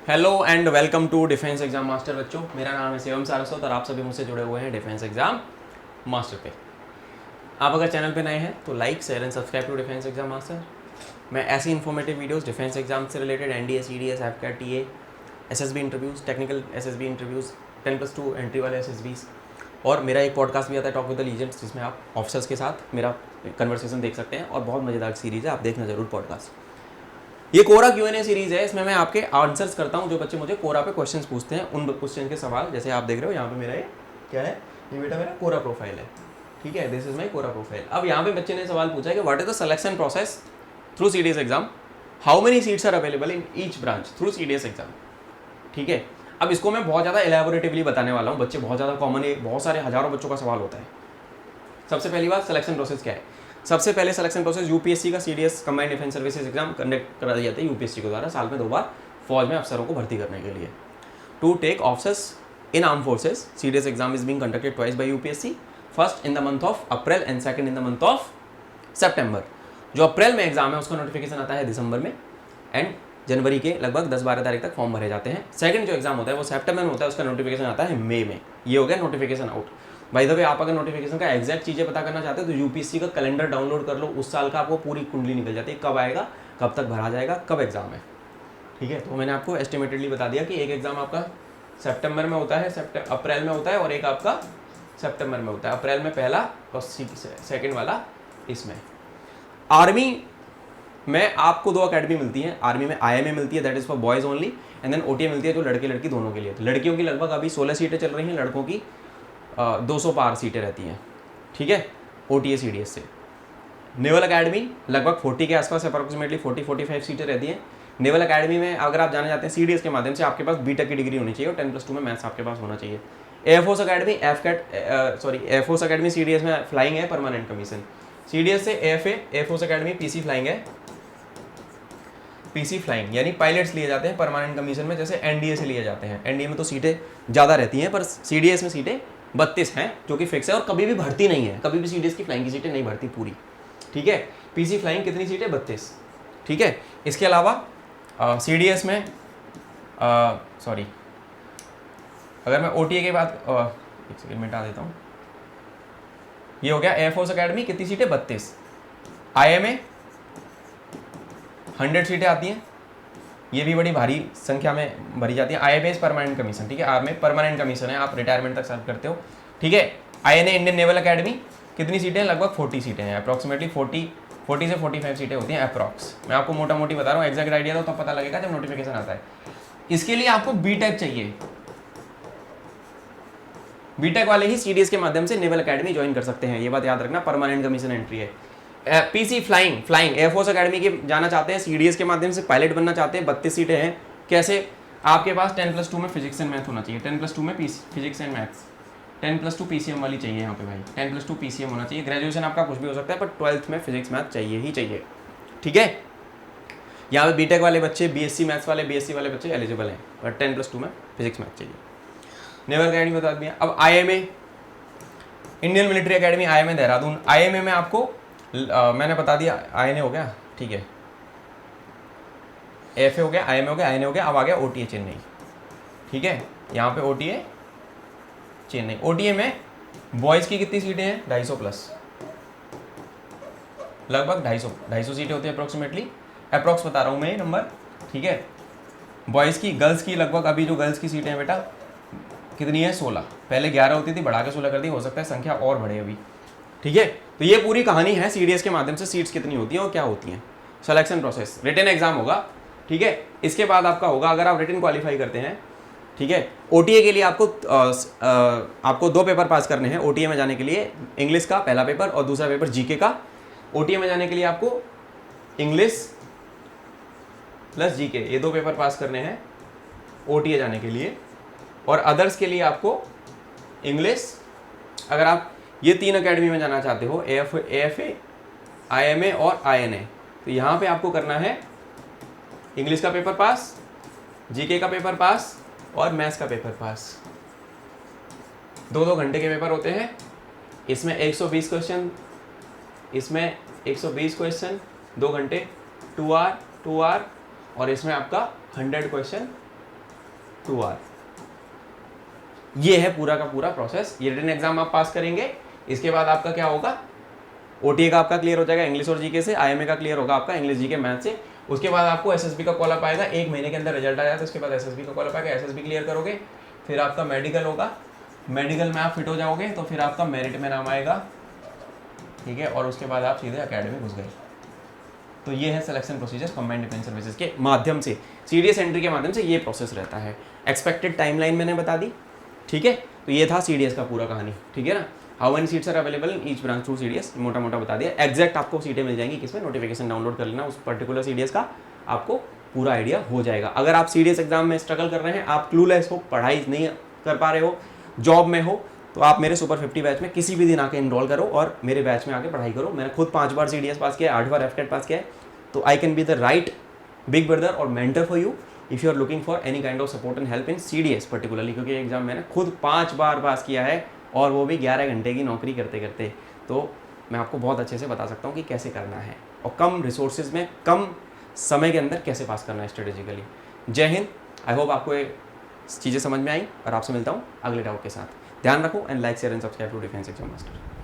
Hello and welcome to defence exam master बच्चों। मेरा नाम है शिवम सारस्वत और आप सभी मुझसे जुड़े हुए हैं डिफेंस एग्जाम मास्टर पे। आप अगर चैनल पे नए हैं तो like share and subscribe to defence exam master. मैं ऐसी इन्फॉर्मेटिव वीडियोस डिफेंस एग्जाम से related NDA CDS AFCAT TA SSB interviews technical SSB interviews 10+2 entry वाले एसएसबीज़ और मेरा एक पॉडकास्ट भी आता है टॉक विद द लीजेंड्स, जिसमें आप ऑफिसर्स के साथ मेरा कन्वर्सेशन देख सकते हैं और बहुत मज़ेदार सीरीज़ है, आप देखना जरूर पॉडकास्ट। ये कोरा Q&A सीरीज है, इसमें मैं आपके आंसर्स करता हूँ। जो बच्चे मुझे कोरा पे क्वेश्चंस पूछते हैं उन क्वेश्चन के सवाल, जैसे आप देख रहे हो यहाँ पे मेरा ये क्या है, ये बेटा मेरा कोरा प्रोफाइल है, ठीक है, this is my Quora profile. अब यहाँ पे बच्चे ने सवाल पूछा है कि what is the selection process through CDS exam, how many seats are available in each branch through CDS exam, ठीक है। अब इसको मैं बहुत ज़्यादा एलैबोरेटिवली बताने वाला हूँ, बच्चे बहुत ज़्यादा कॉमन है, बहुत सारे हजारों बच्चों का सवाल होता है। सबसे पहली बात, सिलेक्शन प्रोसेस क्या है। सबसे पहले सिलेक्शन प्रोसेस यूपीएससी का CDS combined defence services exam conduct करा जाते हैं यूपीएससी के द्वारा साल में 2 बार फौज में अफसरों को भर्ती करने के लिए। To take officers in arm forces CDS exam is being conducted twice by UPSC, first in the month of April and second in the month of September. जो अप्रैल में एग्जाम है उसका नोटिफिकेशन आता है दिसंबर में एंड जनवरी के लगभग 10-12 तारीख तक फॉर्म भरे जाते हैं। सेकंड जो एग्जाम होता है वो सितंबर में होता है, उसका नोटिफिकेशन आता है मई में। ये हो गया notification out. By the way, आप अगर नोटिफिकेशन का एग्जैक्ट चीज़ें पता करना चाहते हो तो यूपीएससी का कैलेंडर डाउनलोड कर लो, उस साल का आपको पूरी कुंडली निकल जाती है, कब आएगा, कब तक भरा जाएगा, कब एग्जाम है, ठीक है। तो मैंने आपको एस्टिमेटेडली बता दिया कि एक एग्जाम आपका सितंबर में होता है, अप्रैल में होता है और एक आपका सितंबर में होता है। अप्रैल में पहला और सेकेंड वाला इसमें। आर्मी में आपको 2 अकेडमी मिलती हैं। आर्मी में आईएमए मिलती है, that is for boys only, and then OTA मिलती है जो लड़के लड़की दोनों के लिए। तो लड़कियों की लगभग अभी 16 सीटें चल रही हैं, लड़कों की 200 पार सीटें रहती हैं, ठीक है, ओटीए सीडीएस से। नेवल अकेडमी लगभग 40 के आसपास अप्रोक्सीमेटली 40-45 सीटें रहती हैं। नेवल अकेडमी में अगर आप जाना चाहते हैं सीडीएस के माध्यम से, आपके पास बीटेक की डिग्री होनी चाहिए और 10+2 में मैथ्स आपके पास होना चाहिए। Air force academy air force academy CDS में फ्लाइंग है, परमानेंट कमीशन। सीडीएस से एयरफोर्स अकेडमी पीसी फ्लाइंग है, पीसी फ्लाइंग यानी पायलट्स लिए जाते हैं परमानेंट कमीशन में, जैसे एनडीए से लिए जाते हैं। एनडीए में तो सीटें ज़्यादा रहती हैं पर सीडीएस में सीटें 32 हैं जो कि फिक्स है और कभी भी भर्ती नहीं है, कभी भी सीडीएस की फ्लाइंग की सीटें नहीं भर्ती पूरी, ठीक है। पीसी फ्लाइंग कितनी सीटें, 32, ठीक है। इसके अलावा सीडीएस में अगर मैं ओटीए की बात एक सेकेंड मिटा देता हूँ, ये हो गया एयरफोर्स अकेडमी, कितनी सीटें, 32। आईएमए 100 सीटें आती हैं, ये भी बड़ी भारी संख्या में भरी जाती है। आईएमएस परमानेंट कमीशन, ठीक है, आर्मी परमानेंट कमीशन है, आप रिटायरमेंट तक सर्व करते हो, ठीक है। आईएनए इंडियन नेवल अकेडमी कितनी सीटें हैं, लगभग 40 सीटें हैं, अप्रॉक्सीमेटली 40 से 45 सीटें होती हैं अप्रॉक्स। मैं आपको मोटा मोटी बता रहा हूँ, एग्जैक्ट आइडिया तो तब पता लगेगा जब नोटिफिकेशन आता है। इसके लिए आपको बीटेक चाहिए, बीटेक वाले ही सीडीएस के माध्यम से नेवल अकेडमी ज्वाइन कर सकते हैं, ये बात याद रखना, परमानेंट कमीशन एंट्री है। पीसी फ्लाइंग एयरफोर्स अकेडमी के जाना चाहते हैं सीडीएस के माध्यम से, पायलट बनना चाहते हैं, 32 सीटें हैं। कैसे, आपके पास 10+2 में फिजिक्स एंड मैथ होना चाहिए, 10+2 में फिजिक्स एंड मैथ्स, 10+2 पीसीएम वाली चाहिए यहाँ पे भाई, 10+2 पीसीएम होना चाहिए। ग्रेजुएशन आपका कुछ भी हो सकता है पर 12th में फिजिक्स मैथ चाहिए ही चाहिए, ठीक है। यहाँ पे बीटेक वाले बच्चे, बीएससी मैथ्स वाले, बीएससी वाले बच्चे एलिजिबल हैं, पर 10+2 में फिजिक्स मैथ चाहिए। नेवल अकेडमी बता दिया। अब IMA Indian military academy, IMA Dehradun. IMA में आपको मैंने बता दिया, आईएनए हो गया, ठीक है, एफए हो गया, आईएमए हो गया, आईएनए हो गया। अब आ गया ओटीए चेन्नई, ठीक है, यहाँ पे ओटीए चेन्नई। ओटीए में बॉयज़ की कितनी सीटें हैं, 250 प्लस, लगभग 250 सीटें होती है अप्रोक्सीमेटली, अप्रोक्स बता रहा हूँ मैं ये नंबर, ठीक है। बॉयज़ की, गर्ल्स की लगभग अभी जो गर्ल्स की सीटें हैं बेटा कितनी है, 16, पहले 11 होती थी, बढ़ा के 16 कर दी, हो सकता है संख्या और बढ़े अभी, ठीक है। तो ये पूरी कहानी है सीडीएस के माध्यम से सीट्स कितनी होती हैं और क्या होती हैं, सिलेक्शन प्रोसेस। रिटन एग्जाम होगा, ठीक है, इसके बाद आपका होगा अगर आप रिटन क्वालिफाई करते हैं, ठीक है। ओटीए के लिए आपको 2 पेपर पास करने हैं। ओटीए में जाने के लिए इंग्लिश का पहला पेपर और दूसरा पेपर जीके का। ओटीए में जाने के लिए आपको इंग्लिश प्लस जीके, ये 2 पेपर पास करने हैं ओटीए जाने के लिए, और अदर्स के लिए आपको इंग्लिश, अगर आप ये 3 अकेडमी में जाना चाहते हो, एएफए, आईएमए और आईएनए, तो यहाँ पे आपको करना है इंग्लिश का पेपर पास, जीके का पेपर पास और मैथ्स का पेपर पास। 2-2 घंटे के पेपर होते हैं, इसमें 120 क्वेश्चन, इसमें 120 क्वेश्चन 2 घंटे, 2 आवर, और इसमें आपका 100 क्वेश्चन 2 आवर। ये है पूरा का पूरा प्रोसेस। ये रिटन एग्जाम आप पास करेंगे, इसके बाद आपका क्या होगा, ओटीए का आपका क्लियर हो जाएगा इंग्लिश और जीके से, आईएमए का क्लियर होगा आपका इंग्लिश जीके मैथ से। उसके बाद आपको एसएसबी का कॉल अप आएगा, 1 महीने के अंदर रिजल्ट आ जाता है, उसके बाद एसएसबी का कॉल अप आएगा, एसएसबी क्लियर करोगे, फिर आपका मेडिकल होगा, मेडिकल में आप फिट हो जाओगे तो फिर आपका मेरिट में नाम आएगा, ठीक है, और उसके बाद आप सीधे अकेडमी घुस गए। तो ये है selection procedure combined defence services के माध्यम से, सीडीएस एंट्री के माध्यम से ये प्रोसेस रहता है। एक्सपेक्टेड टाइमलाइन मैंने बता दी, ठीक है। तो ये था सीडीएस का पूरा कहानी, ठीक है ना। How many seats are available in each branch through CDS, मोटा मोटा बता दिया। एग्जैक्ट आपको सीटें मिल जाएंगी किसमें, नोटिफिकेशन डाउनलोड कर लेना, उस पर्टिकुलर सीडीएस का आपको पूरा आइडिया हो जाएगा। अगर आप सीडीएस एग्जाम में स्ट्रगल कर रहे हैं, आप क्लूलेस हो, पढ़ाई नहीं कर पा रहे हो, जॉब में हो, तो आप मेरे सुपर 50 बैच में किसी भी दिन आके इनरोल करो और मेरे बैच में आके पढ़ाई करो। मैंने खुद 5 बार सीडीएस पास किया है, 8 बार एफटेट पास किया है, तो I can be the right big brother और mentor for you if you are looking for any kind of support and help in CDS particularly, क्योंकि एग्जाम मैंने खुद 5 बार पास किया है और वो भी 11 घंटे की नौकरी करते करते। तो मैं आपको बहुत अच्छे से बता सकता हूँ कि कैसे करना है और कम रिसोर्सेज में कम समय के अंदर कैसे पास करना है स्ट्रेटेजिकली। जय हिंद। आई होप आपको ये चीज़ें समझ में आई और आपसे मिलता हूँ अगले डाउट के साथ। ध्यान रखो and like share and subscribe to defence exam master.